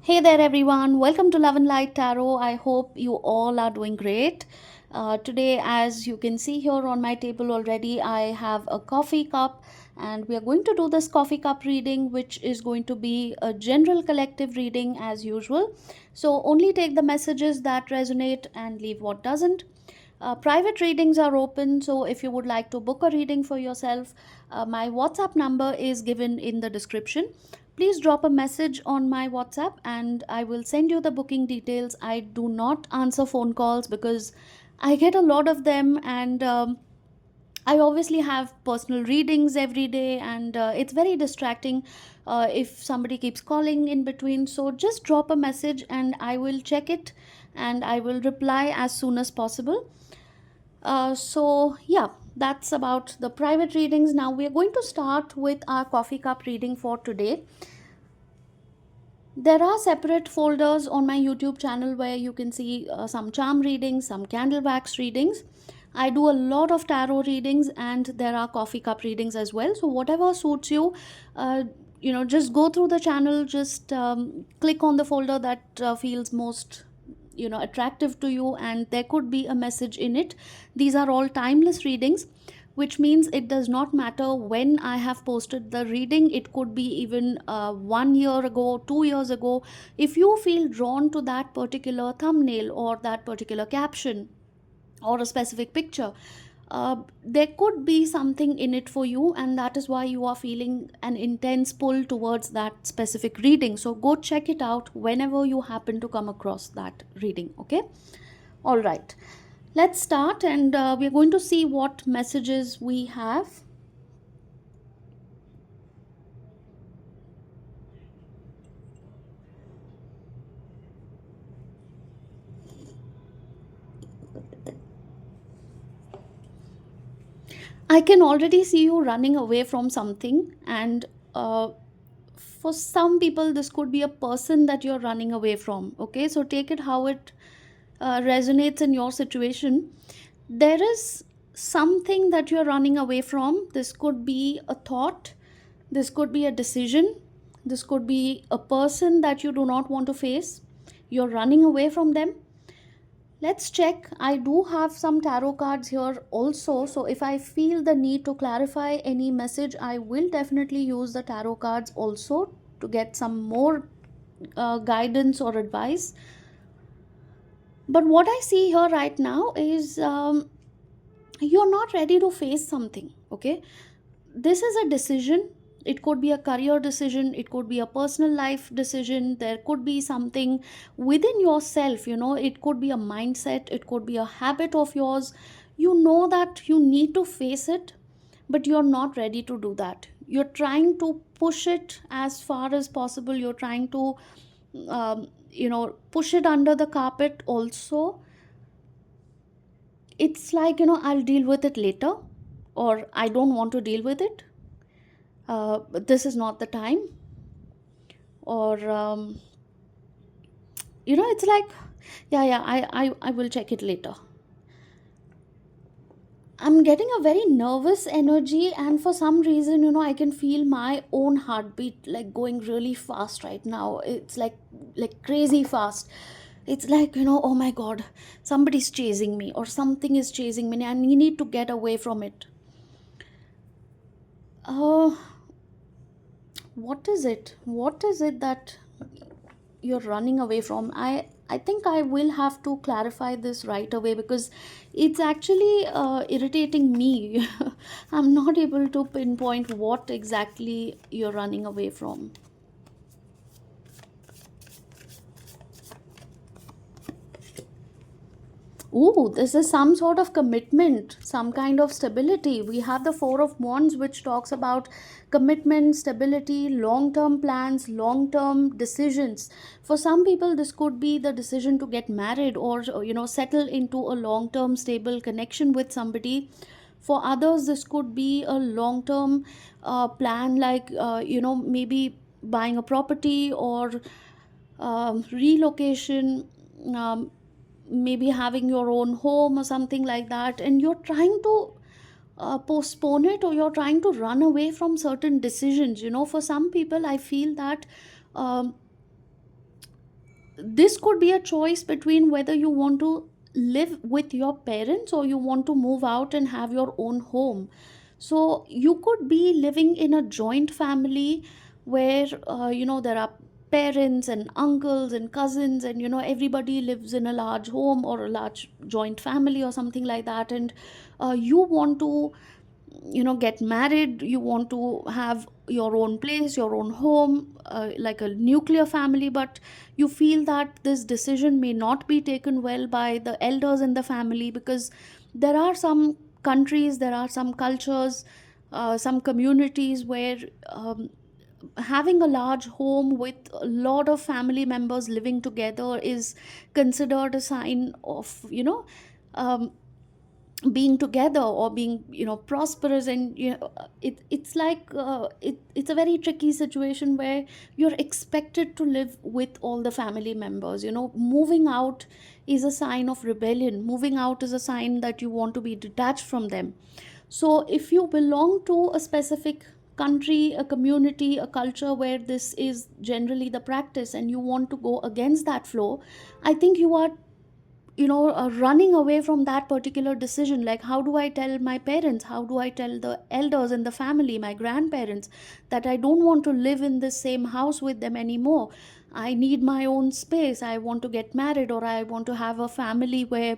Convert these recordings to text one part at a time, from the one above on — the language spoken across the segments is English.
Hey there, everyone. Welcome to Love and Light Tarot. I hope you all are doing great. Today, as you can see here on my table already, I have a coffee cup, and we are going to do this coffee cup reading, which is going to be a general collective reading as usual. So, only take the messages that resonate and leave what doesn't. Private readings are open, so if you would like to book a reading for yourself, my WhatsApp number is given in the description. Please drop a message on my WhatsApp and I will send you the booking details. I do not answer phone calls because I get a lot of them, and I obviously have personal readings every day, and it's very distracting if somebody keeps calling in between. So just drop a message and I will check it and I will reply as soon as possible. Yeah, that's about the private readings. Now we are going to start with our coffee cup reading for today. There are separate folders on my YouTube channel where you can see some charm readings, some candle wax readings. I do a lot of tarot readings and there are coffee cup readings as well. So whatever suits you, uh, just go through the channel, just click on the folder that feels most attractive to you, and there could be a message in it. These are all timeless readings, which means it does not matter when I have posted the reading. It could be even 1 year ago, 2 years ago. If you feel drawn to that particular thumbnail or that particular caption or a specific picture, there could be something in it for you, and that is why you are feeling an intense pull towards that specific reading. So go check it out whenever you happen to come across that reading. Okay, all right, let's start, and we're going to see what messages we have. I can already see you running away from something, and uh, for some people, this could be a person that you're running away from. Okay, so take it how it resonates in your situation. There is something that you're running away from. This could be a thought, this could be a decision, this could be a person that you do not want to face. You're running away from them. Let's check. I do have some tarot cards here also. So if I feel the need to clarify any message, I will definitely use the tarot cards also to get some more guidance or advice. But what I see here right now is you're not ready to face something. Okay, this is a decision. It could be a career decision, it could be a personal life decision, there could be something within yourself. It could be a mindset, it could be a habit of yours. You know that you need to face it, but you're not ready to do that. You're trying to push it as far as possible. You're trying to push it under the carpet also. It's like, I'll deal with it later, or I don't want to deal with it. But this is not the time. Or it's like, yeah, I will check it later. I'm getting a very nervous energy, and for some reason, I can feel my own heartbeat like going really fast right now. It's like crazy fast. It's like, oh my god, somebody's chasing me or something is chasing me and you need to get away from it. uh what is it that you're running away from? I think I will have to clarify this right away because it's actually irritating me. I'm not able to pinpoint what exactly you're running away from. Ooh, this is some sort of commitment, some kind of stability. We have the Four of Wands, which talks about commitment, stability, long term plans, long term decisions. For some people, this could be the decision to get married or, settle into a long term stable connection with somebody. For others, this could be a long term plan, like, maybe buying a property or relocation. Um, Maybe having your own home or something like that, and you're trying to postpone it, or you're trying to run away from certain decisions. For some people, I feel that um, this could be a choice between whether you want to live with your parents or you want to move out and have your own home. So you could be living in a joint family where there are parents and uncles and cousins, and everybody lives in a large home or a large joint family or something like that, and you want to get married, you want to have your own place, your own home, like a nuclear family, but you feel that this decision may not be taken well by the elders in the family, because there are some countries, there are some cultures, some communities where having a large home with a lot of family members living together is considered a sign of um, being together or being prosperous. And it's like it's a very tricky situation where you're expected to live with all the family members. Moving out is a sign of rebellion, moving out is a sign that you want to be detached from them. So if you belong to a specific country, a community, a culture where this is generally the practice, and you want to go against that flow, I think you are running away from that particular decision. Like, how do I tell my parents, how do I tell the elders in the family, my grandparents, that I don't want to live in the same house with them anymore? I need my own space, I want to get married, or I want to have a family where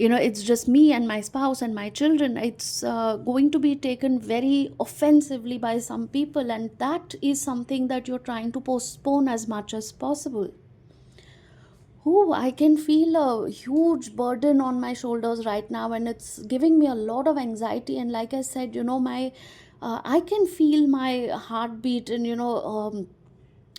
it's just me and my spouse and my children. It's going to be taken very offensively by some people, and that is something that you're trying to postpone as much as possible. Oh, I can feel a huge burden on my shoulders right now, and it's giving me a lot of anxiety. And like I said, my I can feel my heartbeat and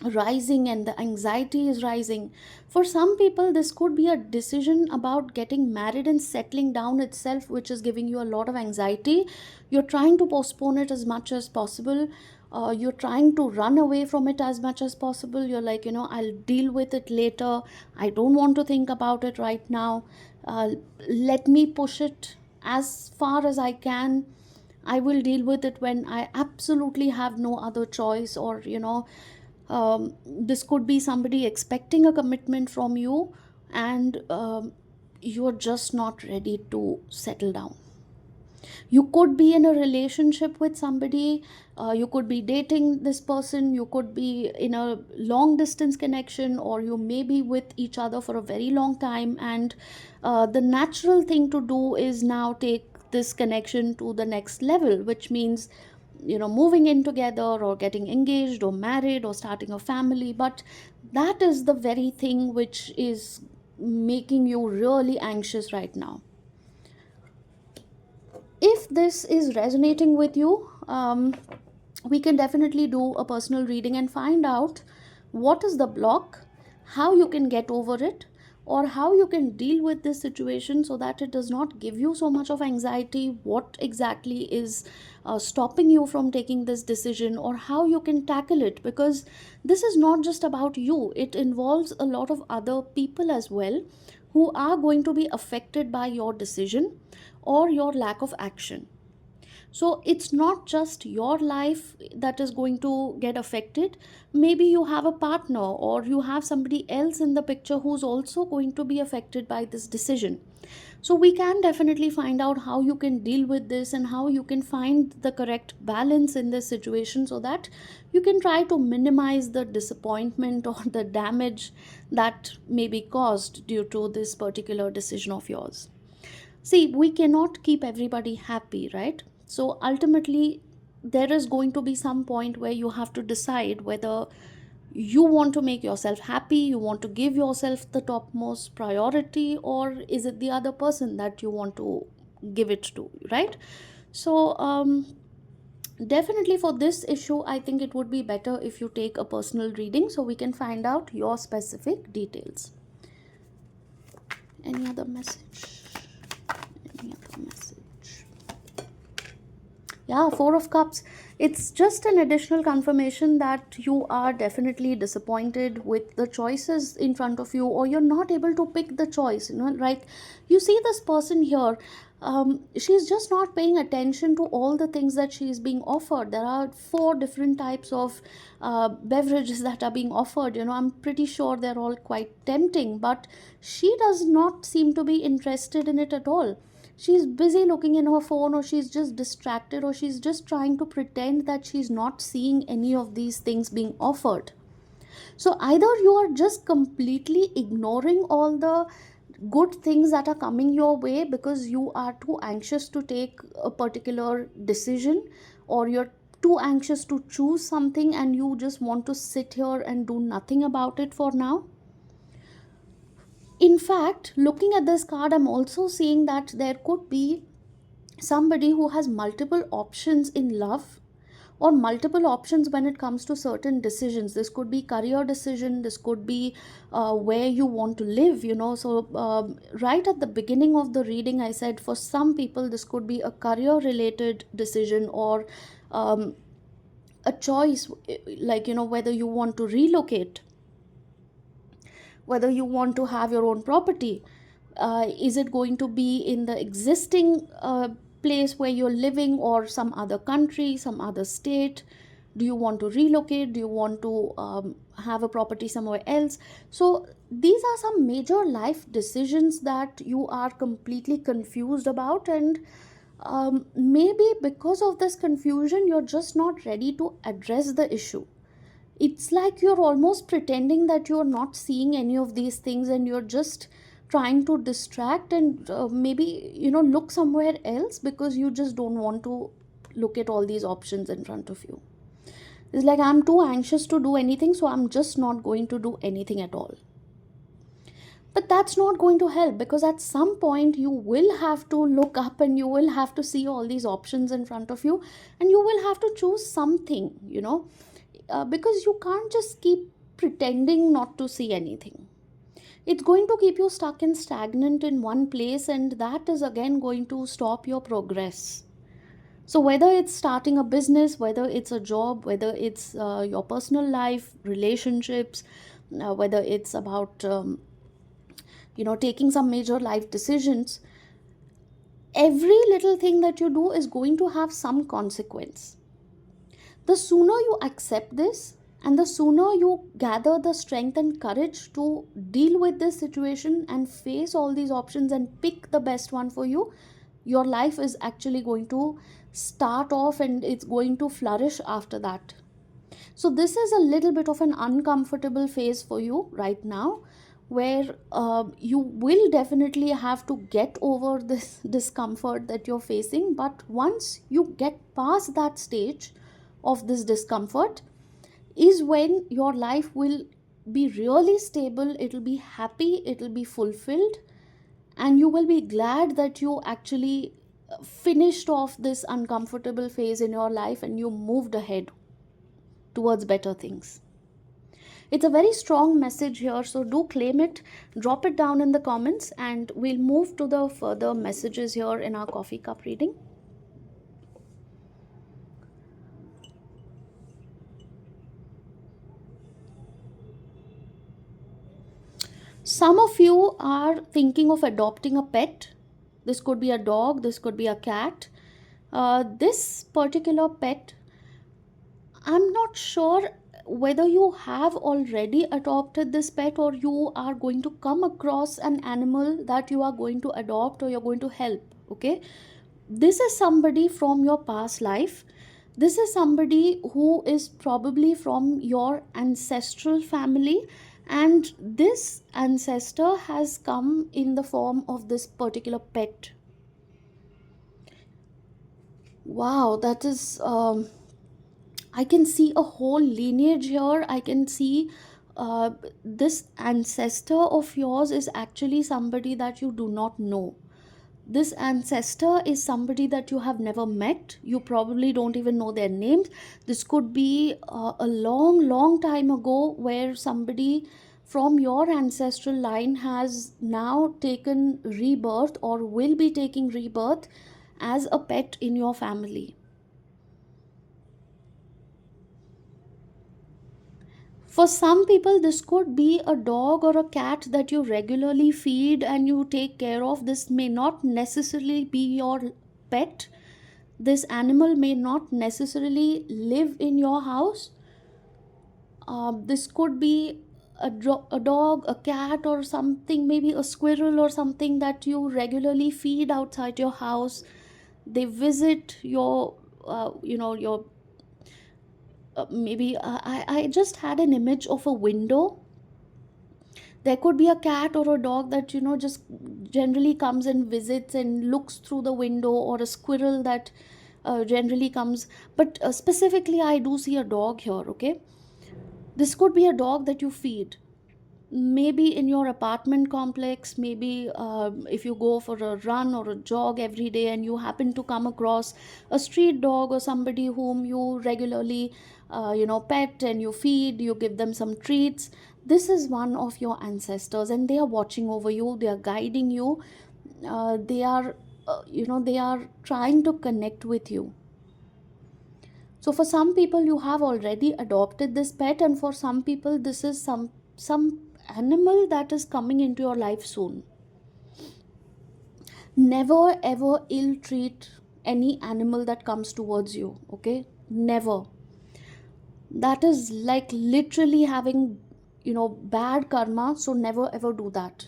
rising, and the anxiety is rising. For some people, this could be a decision about getting married and settling down itself, which is giving you a lot of anxiety. You're trying to postpone it as much as possible. You're trying to run away from it as much as possible. You're like, I'll deal with it later. I don't want to think about it right now. uh, Let me push it as far as I can. I will deal with it when I absolutely have no other choice. Or this could be somebody expecting a commitment from you, and you're just not ready to settle down. You could be in a relationship with somebody, you could be dating this person, you could be in a long distance connection, or you may be with each other for a very long time, and the natural thing to do is now take this connection to the next level, which means moving in together, or getting engaged or married or starting a family. But that is the very thing which is making you really anxious right now. If this is resonating with you, we can definitely do a personal reading and find out what is the block, how you can get over it, or how you can deal with this situation so that it does not give you so much of anxiety. What exactly is stopping you from taking this decision, or how you can tackle it, because this is not just about you, it involves a lot of other people as well who are going to be affected by your decision or your lack of action. So it's not just your life that is going to get affected. Maybe you have a partner, or you have somebody else in the picture who's also going to be affected by this decision. So we can definitely find out how you can deal with this, and how you can find the correct balance in this situation, so that you can try to minimize the disappointment or the damage that may be caused due to this particular decision of yours. See, we cannot keep everybody happy, right? So ultimately, there is going to be some point where you have to decide whether you want to make yourself happy, you want to give yourself the topmost priority, or is it the other person that you want to give it to, right? So, definitely for this issue, I think it would be better if you take a personal reading so we can find out your specific details. Any other message? Any other message? Yeah, Four of Cups. It's just an additional confirmation that you are definitely disappointed with the choices in front of you, or you're not able to pick the choice. Right? You see this person here. She's just not paying attention to all the things that she's being offered. There are four different types of beverages that are being offered. I'm pretty sure they're all quite tempting, but she does not seem to be interested in it at all. She's busy looking in her phone, or she's just distracted, or she's just trying to pretend that she's not seeing any of these things being offered. So either you are just completely ignoring all the good things that are coming your way because you are too anxious to take a particular decision, or you're too anxious to choose something and you just want to sit here and do nothing about it for now. In fact, looking at this card, I'm also seeing that there could be somebody who has multiple options in love, or multiple options when it comes to certain decisions. This could be career decision, this could be where you want to live. So right at the beginning of the reading, I said for some people this could be a career related decision, or um, a choice, like whether you want to relocate, whether you want to have your own property. Is it going to be in the existing place where you're living, or some other country, some other state? Do you want to relocate? Do you want to have a property somewhere else? So these are some major life decisions that you are completely confused about, and maybe because of this confusion you're just not ready to address the issue. It's like you're almost pretending that you're not seeing any of these things, and you're just trying to distract and maybe look somewhere else because you just don't want to look at all these options in front of you. It's like, I'm too anxious to do anything, so I'm just not going to do anything at all. But that's not going to help, because at some point you will have to look up and you will have to see all these options in front of you, and you will have to choose something, because you can't just keep pretending not to see anything. It's going to keep you stuck and stagnant in one place, and that is again going to stop your progress. So whether it's starting a business, whether it's a job, whether it's your personal life, relationships, whether it's about taking some major life decisions, every little thing that you do is going to have some consequence. The sooner you accept this, and the sooner you gather the strength and courage to deal with this situation and face all these options and pick the best one for you, your life is actually going to start off and it's going to flourish after that. So this is a little bit of an uncomfortable phase for you right now, where you will definitely have to get over this discomfort that you're facing. But once you get past that stage of this discomfort, is when your life will be really stable, it'll be happy, it'll be fulfilled, and you will be glad that you actually finished off this uncomfortable phase in your life and you moved ahead towards better things. It's a very strong message here, so do claim it, drop it down in the comments, and we'll move to the further messages here in our coffee cup reading. Some of you are thinking of adopting a pet. This could be a dog, this could be a cat. This particular pet, I'm not sure whether you have already adopted this pet, or you are going to come across an animal that you are going to adopt or you're going to help. Okay, this is somebody from your past life. This is somebody who is probably from your ancestral family, and this ancestor has come in the form of this particular pet. Wow, that is I can see a whole lineage here. I can see this ancestor of yours is actually somebody that you do not know. This ancestor is somebody that you have never met. You probably don't even know their names. This could be a long, long time ago, where somebody from your ancestral line has now taken rebirth or will be taking rebirth as a pet in your family. For some people, this could be a dog or a cat that you regularly feed and you take care of. This may not necessarily be your pet. This animal may not necessarily live in your house. This could be a dog, a cat, or something, maybe a squirrel or something that you regularly feed outside your house. They visit your, your maybe I just had an image of a window. There could be a cat or a dog that just generally comes and visits and looks through the window, or a squirrel that generally comes. But specifically, I do see a dog here. Okay, this could be a dog that you feed, maybe in your apartment complex, maybe if you go for a run or a jog every day and you happen to come across a street dog or somebody whom you regularly pet, and you feed, you give them some treats. This is one of your ancestors, and they are watching over you, they are guiding you, they are they are trying to connect with you. So for some people, you have already adopted this pet, and for some people, this is some animal that is coming into your life soon. Never ever ill treat any animal that comes towards you. Okay, never. That is like literally having bad karma. So never ever do that.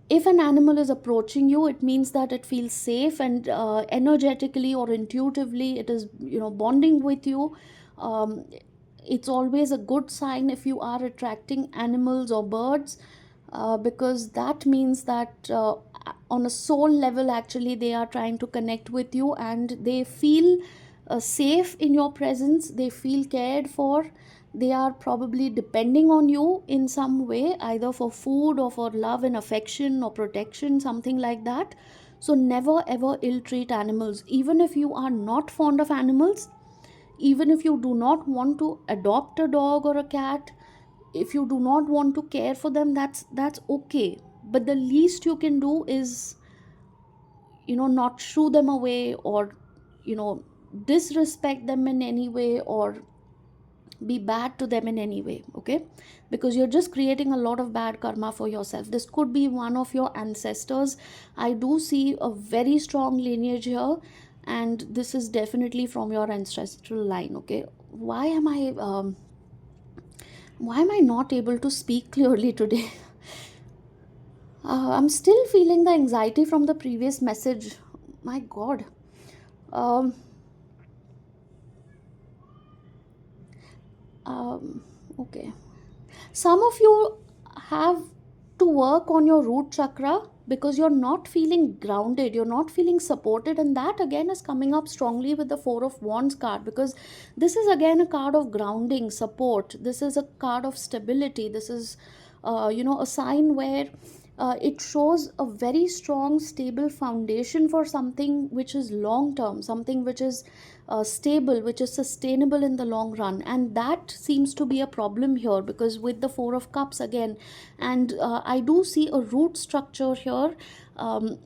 If an animal is approaching you, it means that it feels safe, and energetically or intuitively it is bonding with you. um, it's always a good sign if you are attracting animals or birds, because that means that on a soul level, actually, they are trying to connect with you, and they feel safe in your presence, they feel cared for. They are probably depending on you in some way, either for food or for love and affection or protection, something like that. So never ever ill treat animals, even if you are not fond of animals, even if you do not want to adopt a dog or a cat, if you do not want to care for them, that's okay. But the least you can do is not shoo them away, or you know disrespect them in any way, or be bad to them in any way. Okay, because you're just creating a lot of bad karma for yourself. This could be one of your ancestors. I do see a very strong lineage here, and this is definitely from your ancestral line. Okay, why am I not able to speak clearly today? I'm still feeling the anxiety from the previous message. My god. um, um, okay, some of you have to work on your root chakra, because you're not feeling grounded, you're not feeling supported, and that again is coming up strongly with the Four of Wands card, because this is again a card of grounding, support. This is a card of stability. This is a sign where it shows a very strong stable foundation for something which is long term, something which is stable, which is sustainable in the long run. And that seems to be a problem here, because with the Four of Cups again, and I do see a root structure here.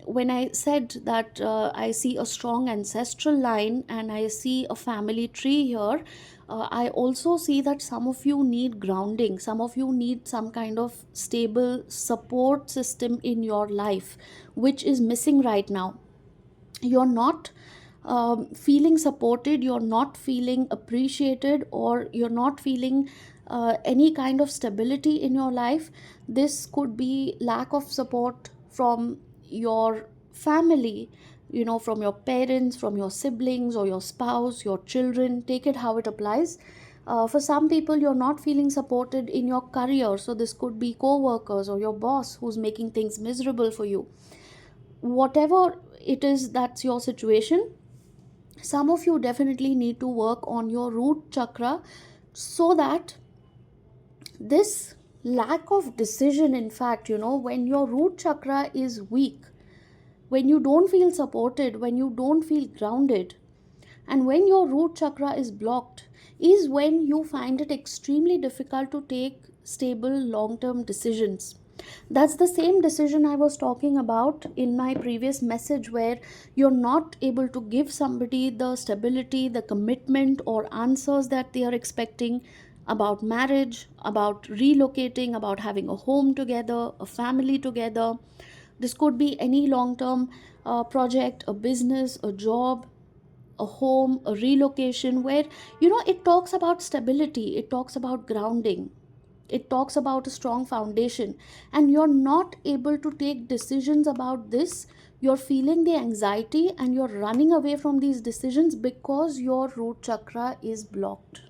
When I said that I see a strong ancestral line and I see a family tree here, I also see that some of you need grounding, some of you need some kind of stable support system in your life, which is missing right now. You're not feeling supported, you're not feeling appreciated, or you're not feeling any kind of stability in your life. This could be lack of support from your family, from your parents, from your siblings, or your spouse, your children. Take it how it applies. For some people, you're not feeling supported in your career, so this could be co-workers or your boss who's making things miserable for you. Whatever it is, that's your situation. Some of you definitely need to work on your root chakra, so that this lack of decision, in fact, when your root chakra is weak, when you don't feel supported, when you don't feel grounded, and when your root chakra is blocked, is when you find it extremely difficult to take stable long term decisions. That's the same decision I was talking about in my previous message, where you're not able to give somebody the stability, the commitment, or answers that they are expecting. about marriage, about relocating, about having a home together, a family together. This could be any long term project, a business, a job, a home, a relocation, where it talks about stability, it talks about grounding, it talks about a strong foundation, and you're not able to take decisions about this. You're feeling the anxiety and you're running away from these decisions because your root chakra is blocked.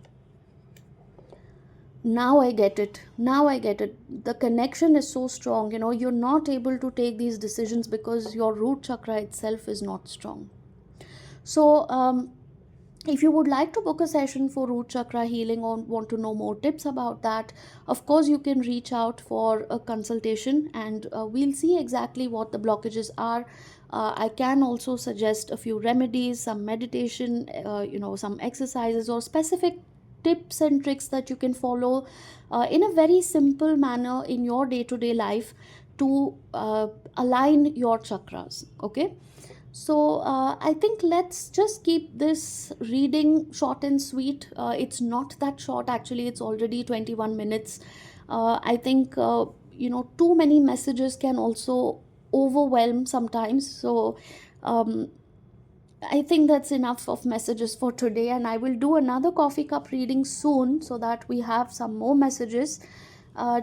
Now I get it. Now I get it. The connection is so strong. You're not able to take these decisions because your root chakra itself is not strong. So, if you would like to book a session for root chakra healing or want to know more tips about that, of course, you can reach out for a consultation, and we'll see exactly what the blockages are. I can also suggest a few remedies, some meditation, some exercises, or specific tips and tricks that you can follow in a very simple manner in your day to day life to align your chakras. Okay. So, I think let's just keep this reading short and sweet. It's not that short, actually, it's already 21 minutes. I think, too many messages can also overwhelm sometimes. So, um, I think that's enough of messages for today, and I will do another coffee cup reading soon so that we have some more messages.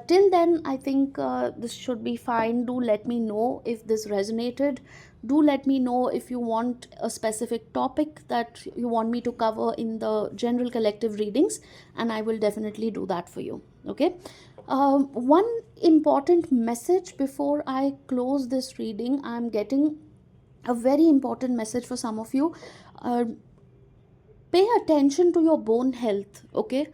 Till then, I think this should be fine. Do let me know if this resonated. Do let me know if you want a specific topic that you want me to cover in the general collective readings, and I will definitely do that for you. Okay. One important message before I close this reading, I'm getting a very important message for some of you. uh, Pay attention to your bone health. Okay.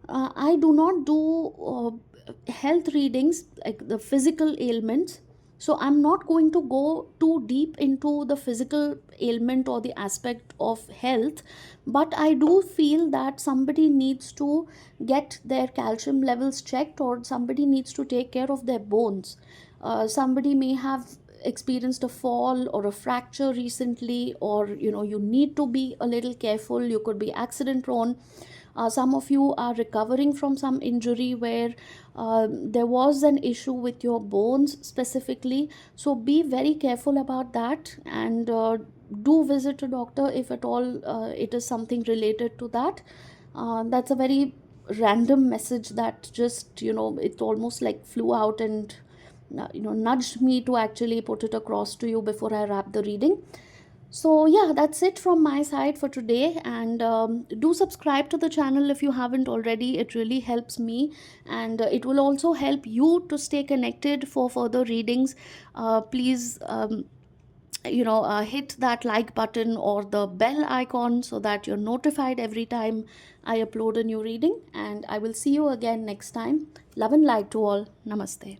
I do not do health readings like the physical ailments, so I'm not going to go too deep into the physical ailment or the aspect of health. But I do feel that somebody needs to get their calcium levels checked, or somebody needs to take care of their bones. Somebody may have experienced a fall or a fracture recently, or you need to be a little careful. You could be accident prone. Some of you are recovering from some injury where there was an issue with your bones specifically. So be very careful about that, and do visit a doctor if at all it is something related to that. That's a very random message that just it almost like flew out and nudged me to actually put it across to you before I wrap the reading. So yeah, that's it from my side for today, and do subscribe to the channel if you haven't already. It really helps me, and it will also help you to stay connected for further readings. Please hit that like button or the bell icon so that you're notified every time I upload a new reading, and I will see you again next time. Love and light to all. Namaste.